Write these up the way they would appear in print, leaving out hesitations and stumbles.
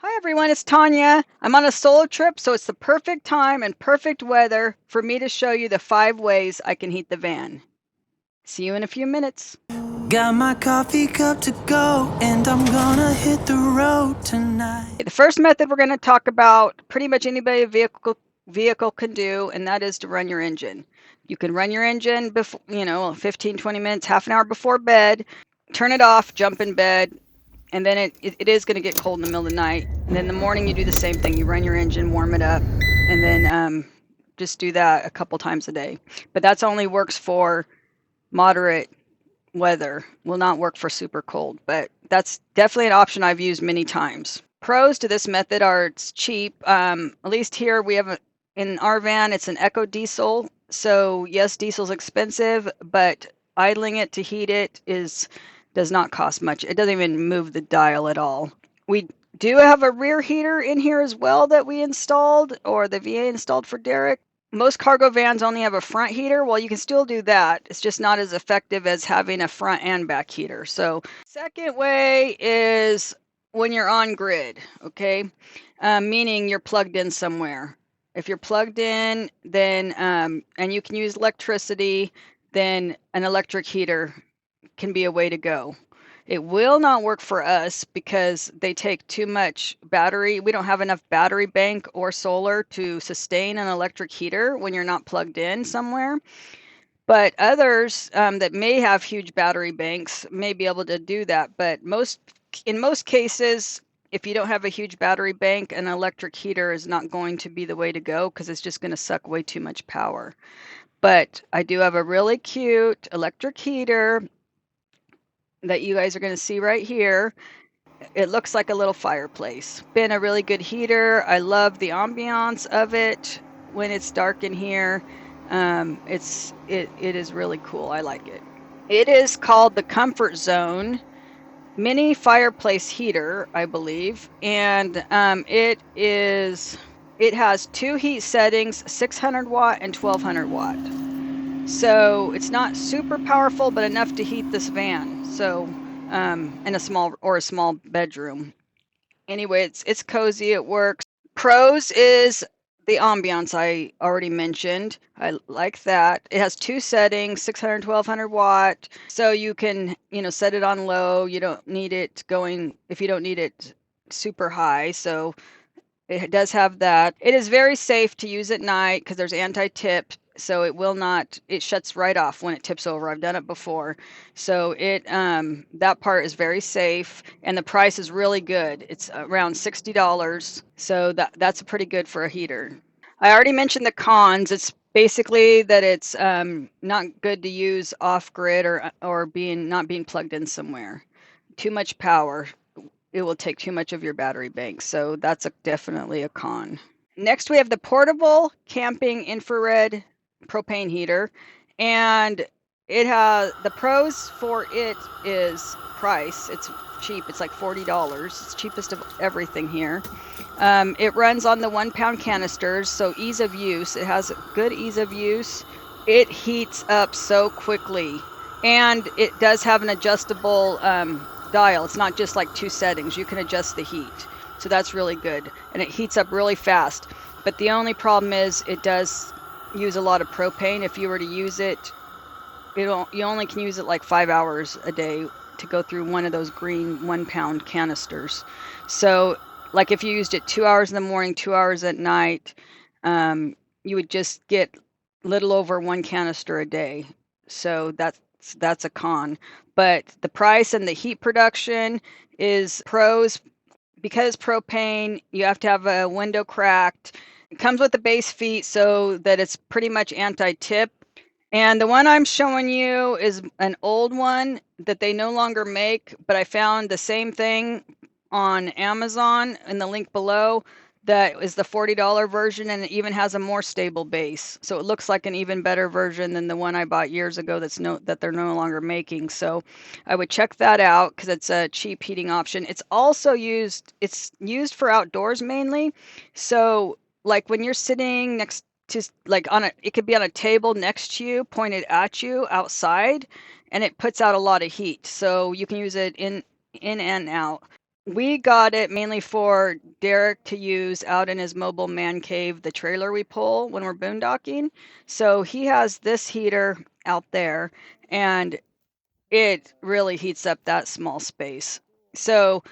Hi everyone, it's Tanya. I'm on a solo trip, so it's the perfect time and perfect weather for me to show you the 5 ways I can heat the van. See you in a few minutes. Got my coffee cup to go, and I'm gonna hit the road tonight. The first method we're going to talk about, pretty much anybody a vehicle can do, and that is to run your engine. You can run your engine before, 15, 20 minutes, half an hour before bed, turn it off, jump in bed, and then it is going to get cold in the middle of the night. And then in the morning, you do the same thing. You run your engine, warm it up, and then just do that a couple times a day. But that's only works for moderate weather. Will not work for super cold, but that's definitely an option I've used many times. Pros to this method are it's cheap. At least here we have in our van, it's an eco diesel. So yes, diesel's expensive, but idling it to heat it does not cost much. It doesn't even move the dial at all. We do have a rear heater in here as well that we installed, or the VA installed for Derek. Most cargo vans only have a front heater. Well, you can still do that. It's just not as effective as having a front and back heater. So second way is when you're on grid, okay? Meaning you're plugged in somewhere. If you're plugged in, then and you can use electricity, then an electric heater can be a way to go. It will not work for us because they take too much battery. We don't have enough battery bank or solar to sustain an electric heater when you're not plugged in somewhere. But others that may have huge battery banks may be able to do that. But in most cases, if you don't have a huge battery bank, an electric heater is not going to be the way to go because it's just going to suck way too much power. But I do have a really cute electric heater that you guys are going to see right here. It looks like a little fireplace. Been a really good heater. I love the ambiance of it when it's dark in here. It is really cool. I like it. It is called the Comfort Zone mini fireplace heater, I believe, and it has two heat settings, 600 watt and 1200 watt. So it's not super powerful, but enough to heat this van. So in a small bedroom. Anyway, it's cozy. It works. Pros is the ambiance I already mentioned. I like that. It has two settings, 600, 1200 watt. So you can, set it on low. You don't need it going if you don't need it super high. So it does have that. It is very safe to use at night because there's anti-tip, so it shuts right off when it tips over. I've done it before. So that part is very safe and the price is really good. It's around $60. So that's pretty good for a heater. I already mentioned the cons. It's basically that it's not good to use off grid or not being plugged in somewhere. Too much power. It will take too much of your battery bank. So that's definitely a con. Next, we have the portable camping infrared propane heater. And the pros for it is price. It's cheap. It's like $40. It's cheapest of everything here. It runs on the 1 pound canisters, so ease of use. It has good ease of use. It heats up so quickly. And it does have an adjustable dial. It's not just like two settings. You can adjust the heat. So that's really good. And it heats up really fast. But the only problem is it does use a lot of propane. If you were to use it, you only can use it like 5 hours a day to go through one of those green 1 pound canisters. So like if you used it 2 hours in the morning, 2 hours at night, you would just get little over one canister a day. So that's a con. But the price and the heat production is pros. Because propane, you have to have a window cracked. It comes with the base feet so that it's pretty much anti-tip. And the one I'm showing you is an old one that they no longer make, but I found the same thing on Amazon in the link below. That is the $40 version, and it even has a more stable base. So it looks like an even better version than the one I bought years ago that they're no longer making. So I would check that out because it's a cheap heating option. It's used for outdoors mainly. So like when you're sitting next to it could be on a table next to you, pointed at you outside, and it puts out a lot of heat. So you can use it in and out. We got it mainly for Derek to use out in his mobile man cave, the trailer we pull when we're boondocking. So he has this heater out there, and it really heats up that small space. So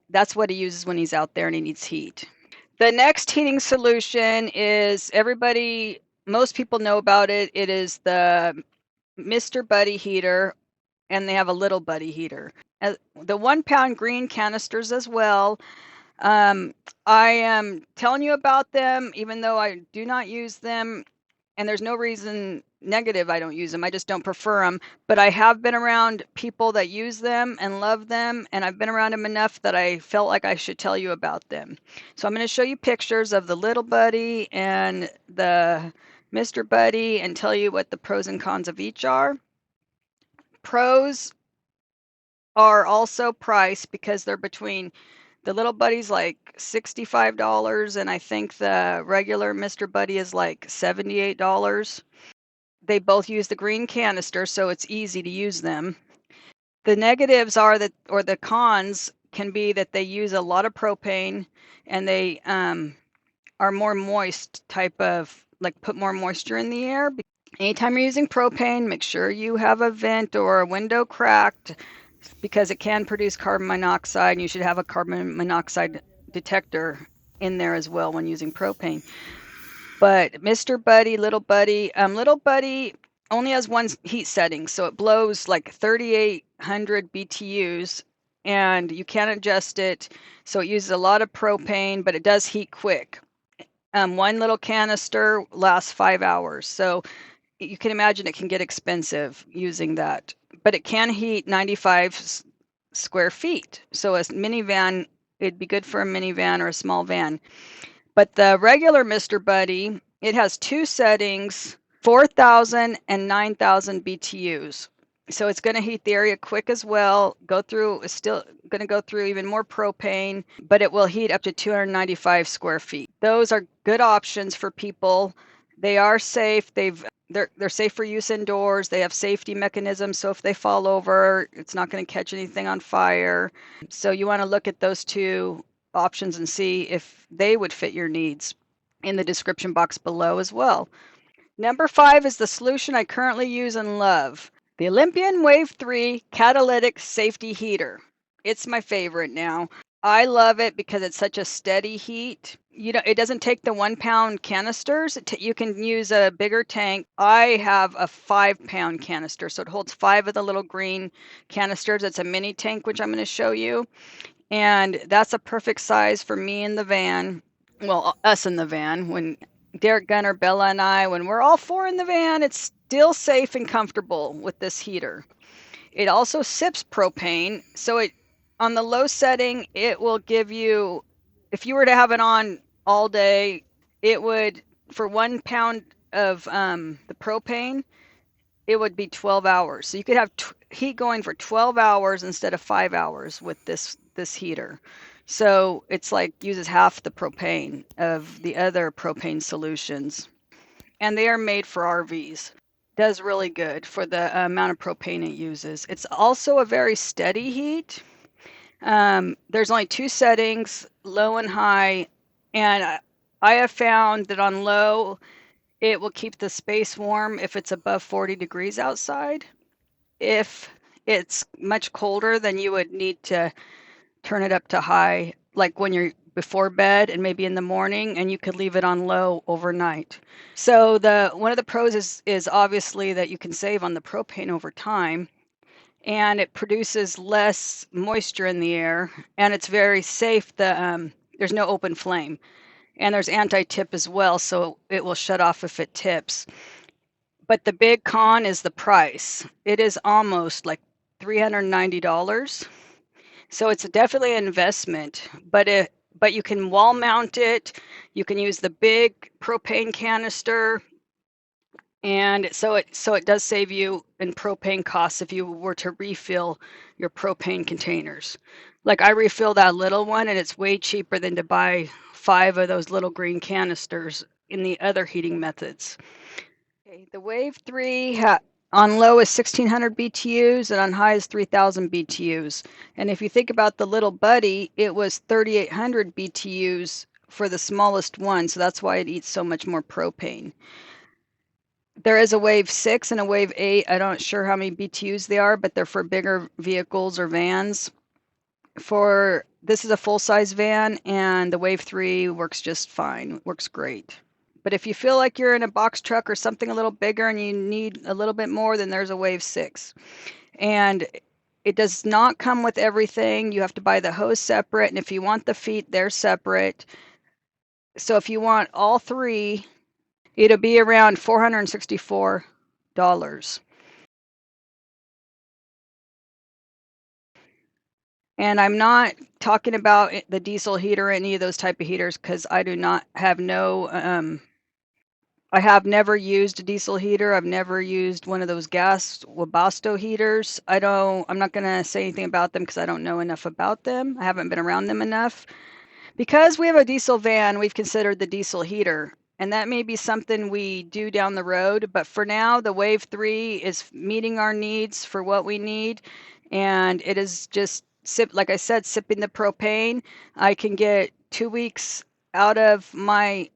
that's what he uses when he's out there and he needs heat. The next heating solution is most people know about it. It is the Mr. Buddy heater, and they have a little buddy heater. The 1 pound green canisters as well. Um, I am telling you about them, even though I do not use them, and there's no reason negative I don't use them. I just don't prefer them. But I have been around people that use them and love them, and I've been around them enough that I felt like I should tell you about them. So I'm going to show you pictures of the little buddy and the Mr. Buddy and tell you what the pros and cons of each are. Pros are also price because they're between the little buddy's like $65 and I think the regular Mr. Buddy is like $78. They both use the green canister, so it's easy to use them. The negatives are that, or the cons can be that they use a lot of propane and they are more moist type of, like put more moisture in the air. Anytime you're using propane, make sure you have a vent or a window cracked because it can produce carbon monoxide, and you should have a carbon monoxide detector in there as well when using propane. But Mr. Buddy, Little Buddy only has one heat setting, so it blows like 3,800 BTUs, and you can adjust it. So it uses a lot of propane, but it does heat quick. One little canister lasts 5 hours, so you can imagine it can get expensive using that. But it can heat 95 square feet. So a minivan, it'd be good for a minivan or a small van. But the regular Mr. Buddy, it has two settings, 4,000 and 9,000 BTUs. So it's going to heat the area quick as well. It's still going to go through even more propane, but it will heat up to 295 square feet. Those are good options for people. They are safe. They're safe for use indoors. They have safety mechanisms, so if they fall over, it's not going to catch anything on fire. So you want to look at those two options and see if they would fit your needs in the description box below as well. Number 5 is the solution I currently use and love, the Olympian Wave 3 Catalytic Safety Heater. It's my favorite now. I love it because it's such a steady heat. It doesn't take the 1 pound canisters. You can use a bigger tank. I have a 5 pound canister, so it holds 5 of the little green canisters. It's a mini tank, which I'm going to show you. And that's a perfect size for me in the van. Well, us in the van. When Derek, Gunner, Bella, and I, when we're all 4 in the van, it's still safe and comfortable with this heater. It also sips propane, so on the low setting, it will give you, if you were to have it on all day, it would, for 1 pound of the propane, it would be 12 hours. So you could have heat going for 12 hours instead of 5 hours with this heater. So it's like uses half the propane of the other propane solutions. And they are made for RVs. Does really good for the amount of propane it uses. It's also a very steady heat. There's only 2 settings, low and high, and I have found that on low, it will keep the space warm if it's above 40 degrees outside. If it's much colder, then you would need to turn it up to high, like when you're before bed and maybe in the morning, and you could leave it on low overnight. So one of the pros is obviously that you can save on the propane over time, and it produces less moisture in the air, and it's very safe. There's no open flame, and there's anti-tip as well, so it will shut off if it tips. But the big con is the price. It is almost like $390. So it's definitely an investment, but you can wall mount it. You can use the big propane canister, and so it does save you in propane costs if you were to refill your propane containers. Like I refill that little one, and it's way cheaper than to buy 5 of those little green canisters in the other heating methods. Okay, the Wave 3 On low is 1600 BTUs and on high is 3000 BTUs. And if you think about the little buddy, it was 3800 BTUs for the smallest one, so that's why it eats so much more propane. There is a wave 6 and a wave 8. I'm not sure how many BTUs they are, but they're for bigger vehicles or vans. This is a full-size van, and the wave 3 works just fine. Works great. But if you feel like you're in a box truck or something a little bigger and you need a little bit more, then there's a wave 6. And it does not come with everything. You have to buy the hose separate, and if you want the feet, they're separate. So if you want all three, it'll be around $464. And I'm not talking about the diesel heater or any of those type of heaters because I do not have I have never used a diesel heater. I've never used one of those gas Webasto heaters. I'm not going to say anything about them because I don't know enough about them. I haven't been around them enough. Because we have a diesel van, we've considered the diesel heater. And that may be something we do down the road. But for now, the Wave 3 is meeting our needs for what we need. And it is just, like I said, sipping the propane. I can get 2 weeks out of my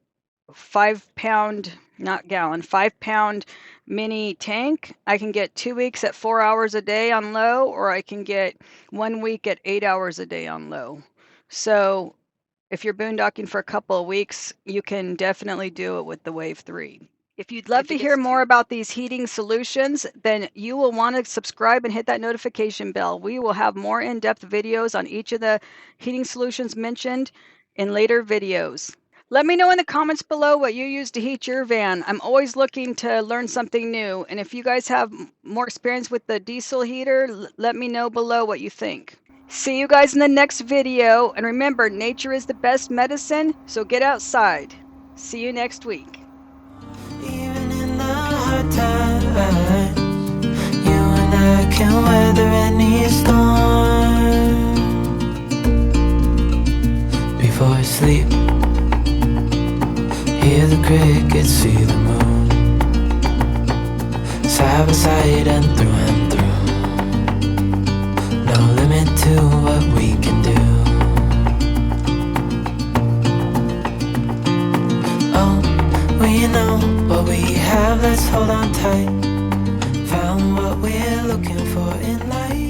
5-pound, not gallon, 5-pound mini tank. I can get 2 weeks at 4 hours a day on low, or I can get 1 week at 8 hours a day on low. So if you're boondocking for a couple of weeks, you can definitely do it with the Wave 3. If you'd love to hear more about these heating solutions, then you will want to subscribe and hit that notification bell. We will have more in-depth videos on each of the heating solutions mentioned in later videos. Let me know in the comments below what you use to heat your van. I'm always looking to learn something new. And if you guys have more experience with the diesel heater, let me know below what you think. See you guys in the next video. And remember, nature is the best medicine, so get outside. See you next week. Even in the hard times, you and I can weather any storm. Before I sleep, hear the crickets, see the moon, side by side and through. No limit to what we can do. Oh, we know what we have, let's hold on tight. Found what we're looking for in life.